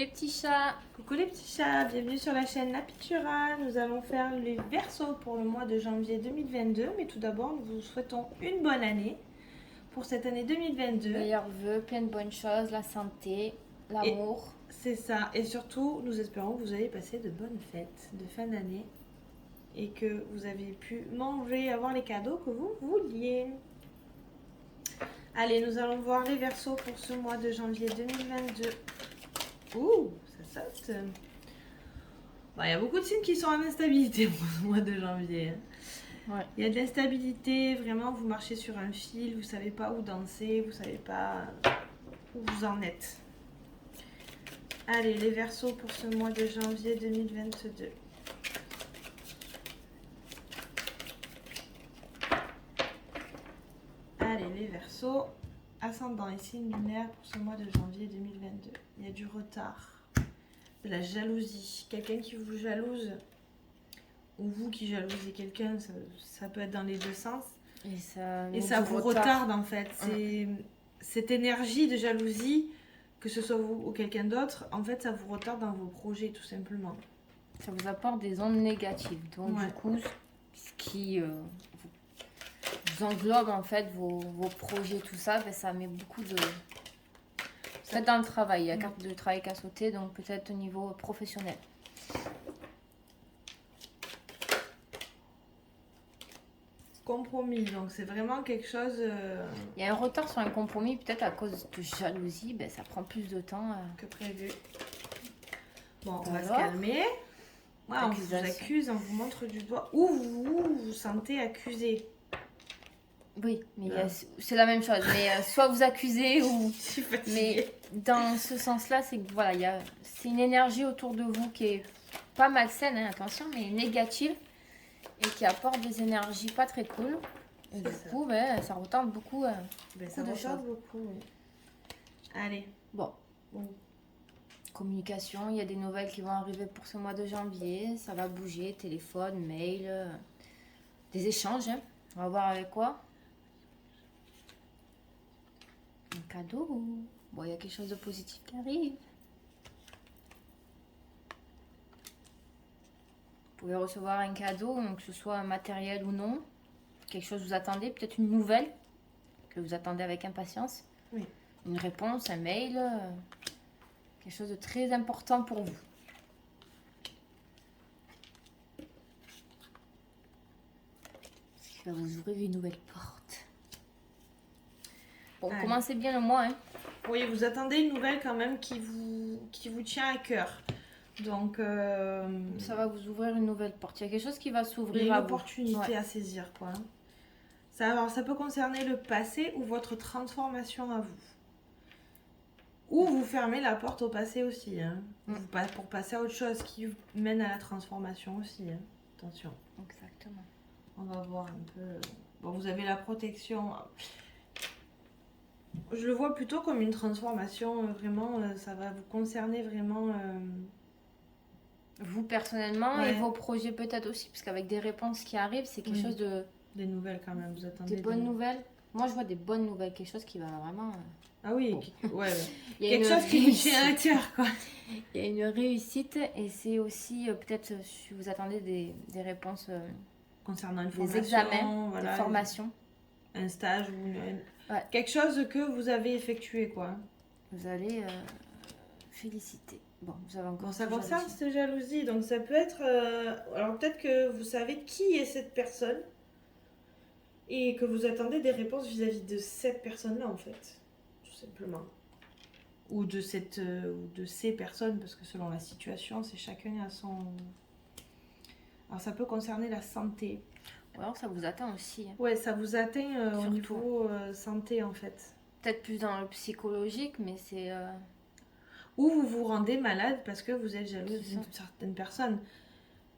petits chats. Coucou les petits chats, bienvenue sur la chaîne Napitura. Nous allons faire les Verseaux pour le mois de janvier 2022. Mais tout d'abord, nous vous souhaitons une bonne année pour cette année 2022. Meilleurs vœux, plein de bonnes choses, la santé, l'amour. C'est ça. Et surtout, nous espérons que vous avez passé de bonnes fêtes de fin d'année et que vous avez pu manger et avoir les cadeaux que vous vouliez. Allez, nous allons voir les Verseaux pour ce mois de janvier 2022. Ouh, ça saute. Bon, il y a beaucoup de signes qui sont en instabilité pour ce mois de janvier. Ouais. Il y a de l'instabilité, vraiment, vous marchez sur un fil, vous savez pas où danser, vous savez pas où vous en êtes. Allez, les Verseaux pour ce mois de janvier 2022. Allez, les Verseaux, ascendant et signe lunaire pour ce mois de janvier 2022. Il y a du retard, de la jalousie, quelqu'un qui vous jalouse, ou vous qui jalousez quelqu'un, ça peut être dans les deux sens. Et ça vous retarde en fait. C'est cette énergie de jalousie, que ce soit vous ou quelqu'un d'autre, en fait ça vous retarde dans vos projets tout simplement. Ça vous apporte des ondes négatives. Donc Ouais. du coup, ce qui vous englobe en fait vos projets, tout ça, ben, ça met beaucoup de... Peut-être dans le travail, il y a carte de travail qui a sauté, donc peut-être au niveau professionnel. Compromis, donc c'est vraiment quelque chose Il y a un retard sur un compromis, peut-être à cause de jalousie, ben, ça prend plus de temps. que prévu. Bon, on va se Alors, calmer. Ouais, on vous accuse, on vous montre du doigt. Ou vous vous sentez accusé. Oui, mais c'est la même chose. Mais soit vous accusez ou... Je suis fatiguée. Mais dans ce sens-là, c'est que voilà, c'est une énergie autour de vous qui est pas malsaine, hein, attention, mais négative et qui apporte des énergies pas très cool. Et du coup, ben, ça retarde beaucoup, Ça de retarde choses. beaucoup, oui. Allez. Bon. Communication, il y a des nouvelles qui vont arriver pour ce mois de janvier. Ça va bouger, téléphone, mail, des échanges. Hein. On va voir avec quoi. Un cadeau. Bon, il y a quelque chose de positif qui arrive. Vous pouvez recevoir un cadeau, donc que ce soit un matériel ou non. Quelque chose que vous attendez, peut-être une nouvelle que vous attendez avec impatience. Oui. Une réponse, un mail, quelque chose de très important pour vous. Ça va vous ouvrir une nouvelle porte. Bon, commencez bien le mois. Hein. Oui, vous attendez une nouvelle quand même qui vous tient à cœur. Donc, ça va vous ouvrir une nouvelle porte. Il y a quelque chose qui va s'ouvrir. Il y a une opportunité à saisir, quoi. Ça peut concerner le passé ou votre transformation à vous. Ou vous fermez la porte au passé aussi, hein. Pour passer à autre chose qui mène à la transformation aussi. Hein. Attention. Exactement. On va voir un peu. Bon, vous avez la protection. Je le vois plutôt comme une transformation, vraiment, ça va vous concerner vraiment. Vous personnellement et vos projets peut-être aussi, parce qu'avec des réponses qui arrivent, c'est quelque chose de... Des nouvelles quand même, vous attendez. Des bonnes nouvelles. Moi, je vois des bonnes nouvelles, quelque chose qui va vraiment... Ah oui, ouais. Quelque chose qui vous tient à cœur, quoi. Il y a une réussite et c'est aussi peut-être si vous attendez des réponses concernant une formation, des examens, voilà, des formations. Un stage ou quelque chose que vous avez effectué, quoi. Vous allez féliciter. Bon, vous avez encore ça concerne cette jalousie, donc ça peut être... alors peut-être que vous savez qui est cette personne et que vous attendez des réponses vis-à-vis de cette personne-là, en fait. Tout simplement. Ou de ces personnes, parce que selon la situation, c'est chacun à son... Alors ça peut concerner la santé. Ou alors ça vous atteint aussi. Hein. Ouais, ça vous atteint au niveau santé, en fait. Peut-être plus dans le psychologique, mais c'est... Ou vous vous rendez malade parce que vous êtes jalouse d'une certaine personne.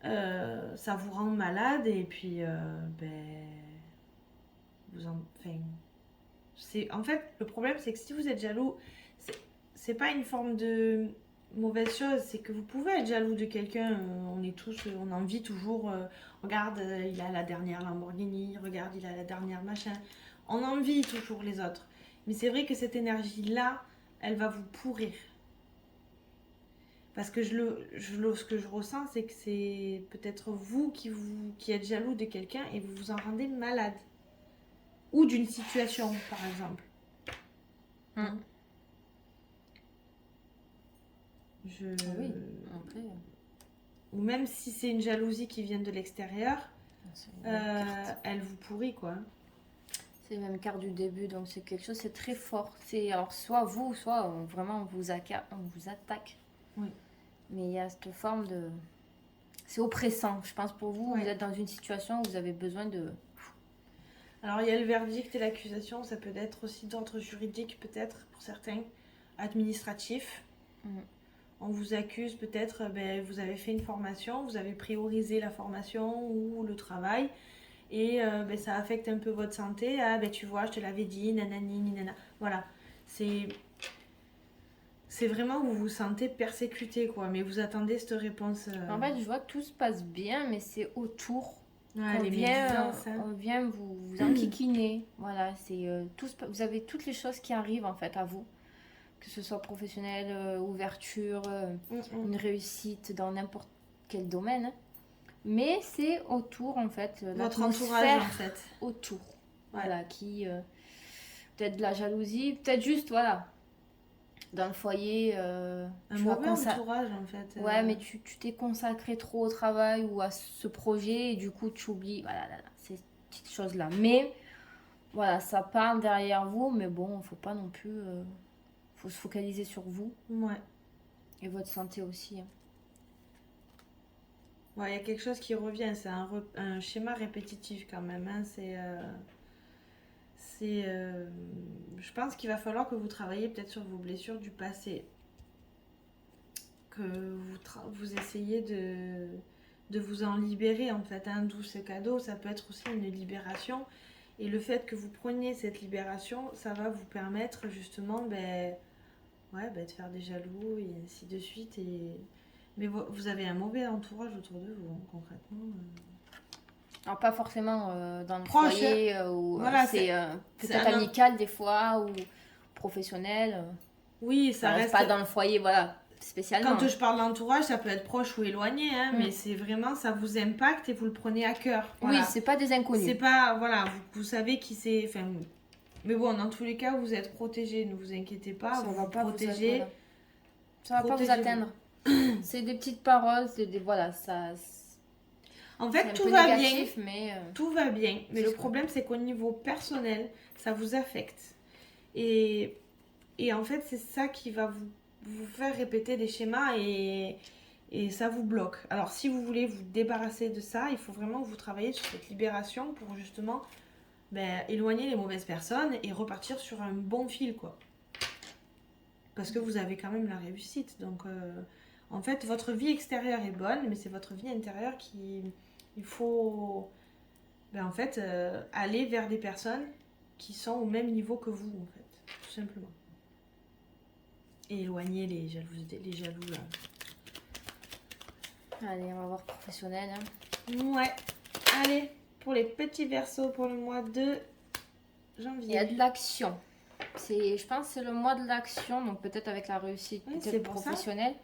Ça vous rend malade et puis en fait, le problème c'est que si vous êtes jaloux, c'est pas une forme de mauvaise chose, c'est que vous pouvez être jaloux de quelqu'un. On envie toujours. Regarde, il a la dernière Lamborghini. Regarde, il a la dernière machin. On envie toujours les autres. Mais c'est vrai que cette énergie-là, elle va vous pourrir. Parce que ce que je ressens, c'est que c'est peut-être vous qui êtes jaloux de quelqu'un et vous vous en rendez malade. Ou d'une situation, par exemple. Mm. Je... Ah oui, après, Ou même si c'est une jalousie qui vient de l'extérieur, c'est les mêmes cartes. elle vous pourrit, quoi. C'est les mêmes cartes du début, donc c'est quelque chose, c'est très fort. C'est alors soit vous, soit vraiment on vous attaque. Oui. Mais il y a cette forme de... C'est oppressant, je pense pour vous. Ouais. Vous êtes dans une situation où vous avez besoin de... Alors, il y a le verdict et l'accusation. Ça peut être aussi d'ordre juridique, peut-être, pour certains, administratif. On vous accuse peut-être, vous avez fait une formation, vous avez priorisé la formation ou le travail, et ça affecte un peu votre santé. Ah, tu vois, je te l'avais dit, nanani, ninana. Voilà. C'est vraiment où vous vous sentez persécuté, quoi. Mais vous attendez cette réponse. En fait, je vois que tout se passe bien, mais c'est autour. Ouais, On les vient, médisances, hein. on vient vous enquiquiner. Voilà, c'est vous avez toutes les choses qui arrivent en fait à vous, que ce soit professionnel, ouverture, une réussite dans n'importe quel domaine. Hein. Mais c'est autour en fait, Votre entourage l'atmosphère en fait. autour. Ouais. Voilà, qui peut-être de la jalousie, peut-être juste voilà. Dans le foyer, Un tu vas mauvais entourage en fait. Ouais, mais tu t'es consacré trop au travail ou à ce projet et du coup tu oublies voilà, ces petites choses-là. Mais voilà, ça parle derrière vous, mais bon, faut pas non plus. Faut se focaliser sur vous Ouais. et votre santé aussi. Hein. Ouais, il y a quelque chose qui revient, c'est un schéma répétitif quand même. Hein. Je pense qu'il va falloir que vous travaillez peut-être sur vos blessures du passé. Que vous essayez de vous en libérer en fait. Un douce cadeau, ça peut être aussi une libération. Et le fait que vous preniez cette libération, ça va vous permettre justement de faire des jaloux et ainsi de suite. Mais vous avez un mauvais entourage autour de vous, hein, concrètement. Alors pas forcément dans le Proche, foyer ou voilà, c'est c'est peut-être un amical des fois ou professionnel. Oui, ça reste. Pas dans le foyer, voilà, spécialement. Quand je parle d'entourage, ça peut être proche ou éloigné, hein, Mm. mais c'est vraiment, ça vous impacte et vous le prenez à cœur. Voilà. Oui, c'est pas des inconnus. C'est pas, voilà, vous savez qui c'est. Enfin, mais bon, dans tous les cas, vous êtes protégés, ne vous inquiétez pas, Ça vous va vous pas protégez. voilà. Ça va pas vous Protégez-vous. atteindre. C'est des petites paroles, voilà, ça. En C'est fait, un tout peu va négatif, bien. mais Tout va bien, mais c'est le ça. problème, c'est qu'au niveau personnel, ça vous affecte. Et en fait, c'est ça qui va vous faire répéter des schémas et ça vous bloque. Alors, si vous voulez vous débarrasser de ça, il faut vraiment que vous travaillez sur cette libération pour justement éloigner les mauvaises personnes et repartir sur un bon fil, quoi. Parce que vous avez quand même la réussite. Donc, en fait, votre vie extérieure est bonne, mais c'est votre vie intérieure il faut aller vers des personnes qui sont au même niveau que vous, en fait, tout simplement. Et éloigner les jaloux là. Allez, on va voir professionnel. Hein. Ouais. Allez, pour les petits versos pour le mois de janvier. Il y a de l'action. Je pense que c'est le mois de l'action, donc peut-être avec la réussite Oui, peut-être c'est pour professionnelle.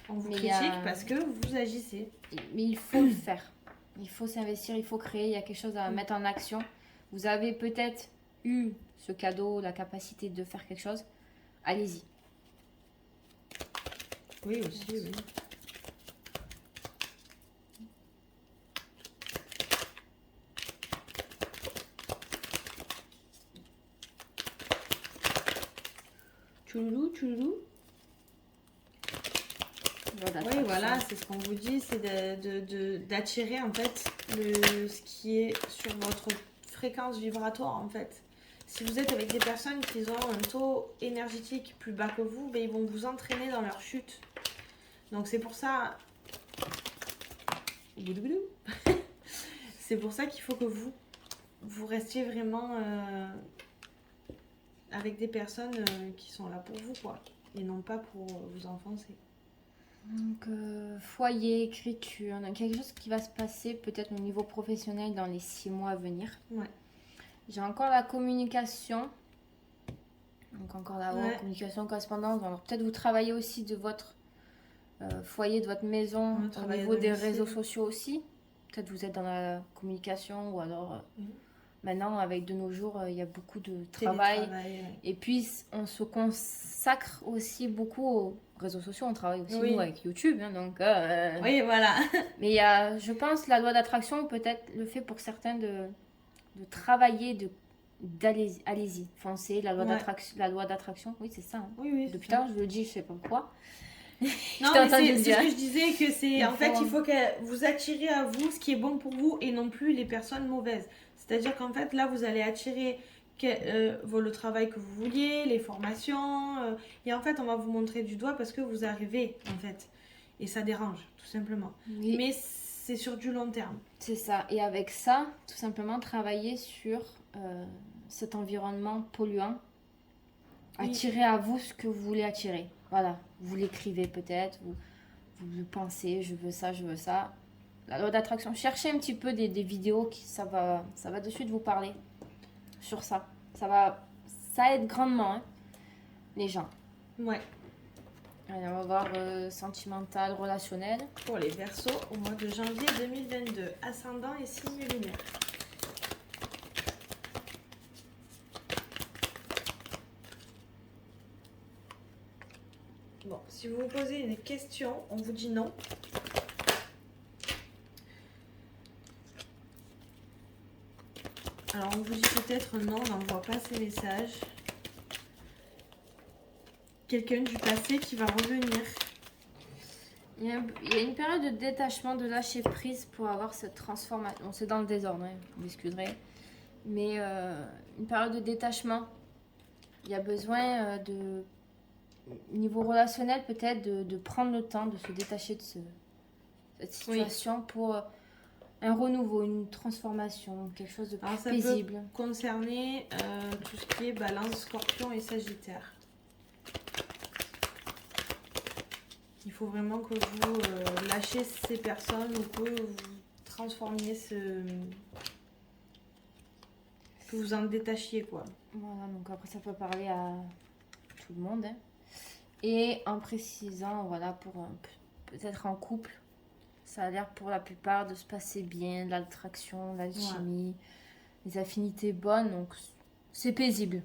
On vous Mais critique parce que vous agissez. Mais il faut le faire. Il faut s'investir, il faut créer, il y a quelque chose à mettre en action. Vous avez peut-être eu ce cadeau, la capacité de faire quelque chose. Allez-y. Oui, aussi, oui. Tchouloulou. Oui, voilà, c'est ce qu'on vous dit, c'est d'attirer en fait ce qui est sur votre fréquence vibratoire en fait. Si vous êtes avec des personnes qui ont un taux énergétique plus bas que vous, ils vont vous entraîner dans leur chute. Donc c'est pour ça... c'est pour ça qu'il faut que vous restiez vraiment avec des personnes qui sont là pour vous, quoi. Et non pas pour vous enfoncer. Donc, foyer, écriture, donc quelque chose qui va se passer peut-être au niveau professionnel dans les 6 mois à venir. Ouais. J'ai encore la communication. Donc encore là, Ouais. communication, correspondance. Alors peut-être vous travaillez aussi de votre foyer de votre maison, Le au travail à niveau des domicile. réseaux sociaux aussi. Peut-être vous êtes dans la communication ou alors maintenant, avec de nos jours, il y a beaucoup de travail. Télétravail, ouais. Et puis, on se consacre aussi beaucoup aux réseaux sociaux. On travaille aussi, Oui. nous, avec YouTube. Hein, donc, Oui, voilà. mais il y a, je pense, la loi d'attraction, peut-être le fait pour certains de travailler, allez-y, foncez, la loi Ouais. d'attraction. La loi d'attraction, oui, c'est ça. Hein. Oui, oui. Depuis c'est ça. tard, je le dis, je sais pas pourquoi. Non, Je mais t'entends c'est le ce dire. que je disais, que c'est Il en fait, faut- il faut que vous attirez à vous ce qui est bon pour vous et non plus les personnes mauvaises. C'est-à-dire qu'en fait, là, vous allez attirer le travail que vous vouliez, les formations, et en fait, on va vous montrer du doigt parce que vous arrivez, en fait. Et ça dérange, tout simplement. Oui. Mais c'est sur du long terme. C'est ça. Et avec ça, tout simplement travailler sur cet environnement polluant. Oui. Attirer à vous ce que vous voulez attirer. Voilà. Vous l'écrivez peut-être, vous le pensez, je veux ça, je veux ça. La loi d'attraction. Cherchez un petit peu des vidéos qui ça va de suite vous parler sur ça. Ça aide grandement hein, les gens. Ouais. Allez, on va voir sentimental, relationnel. Pour les Verseaux, au mois de janvier 2022, ascendant et signe lunaire. Bon, si vous vous posez une question, on vous dit non. Alors, on vous dit peut-être non, on n'envoie pas ces messages. Quelqu'un du passé qui va revenir. Il y a une période de détachement, de lâcher prise pour avoir cette transformation. Bon, c'est dans le désordre, hein, vous m'excuserez. Mais une période de détachement. Il y a besoin niveau relationnel peut-être, de prendre le temps de se détacher de cette situation pour un renouveau, une transformation, quelque chose de plus paisible. Ça peut concerner tout ce qui est balance, scorpion et sagittaire. Il faut vraiment que vous lâchiez ces personnes ou que vous transformiez que vous en détachiez, quoi. Voilà, donc après ça peut parler à tout le monde. Hein. Et en précisant, voilà, pour peut-être en couple, ça a l'air pour la plupart de se passer bien, l'attraction, l'alchimie, les affinités bonnes, donc c'est paisible.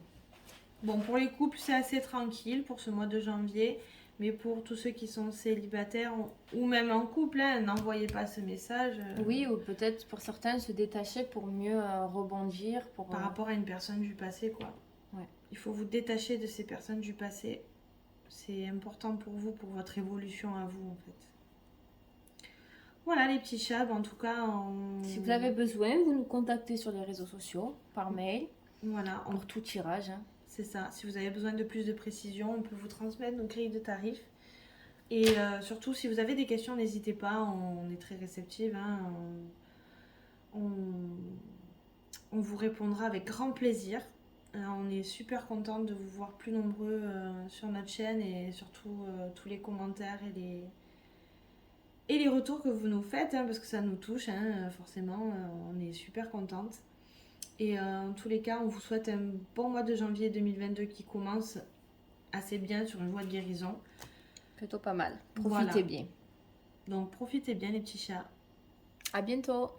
Bon, pour les couples, c'est assez tranquille pour ce mois de janvier. Mais pour tous ceux qui sont célibataires ou même en couple, hein, n'envoyez pas ce message. Oui, ou peut-être pour certains se détacher pour mieux rebondir. Par rapport à une personne du passé, quoi. Ouais. Il faut vous détacher de ces personnes du passé. C'est important pour vous, pour votre évolution à vous, en fait. Voilà les petits chats, en tout cas. Si vous avez besoin, vous nous contactez sur les réseaux sociaux, par mail. Voilà. Pour tout tirage. Hein. C'est ça. Si vous avez besoin de plus de précision, on peut vous transmettre nos grilles de tarifs. Et surtout, si vous avez des questions, n'hésitez pas. On est très réceptive. Hein. On vous répondra avec grand plaisir. On est super contente de vous voir plus nombreux sur notre chaîne et surtout tous les commentaires et les retours que vous nous faites, hein, parce que ça nous touche, hein, forcément. On est super contente. Et en tous les cas, on vous souhaite un bon mois de janvier 2022 qui commence assez bien sur une voie de guérison. Plutôt pas mal. Profitez bien. Donc profitez bien les petits chats. À bientôt.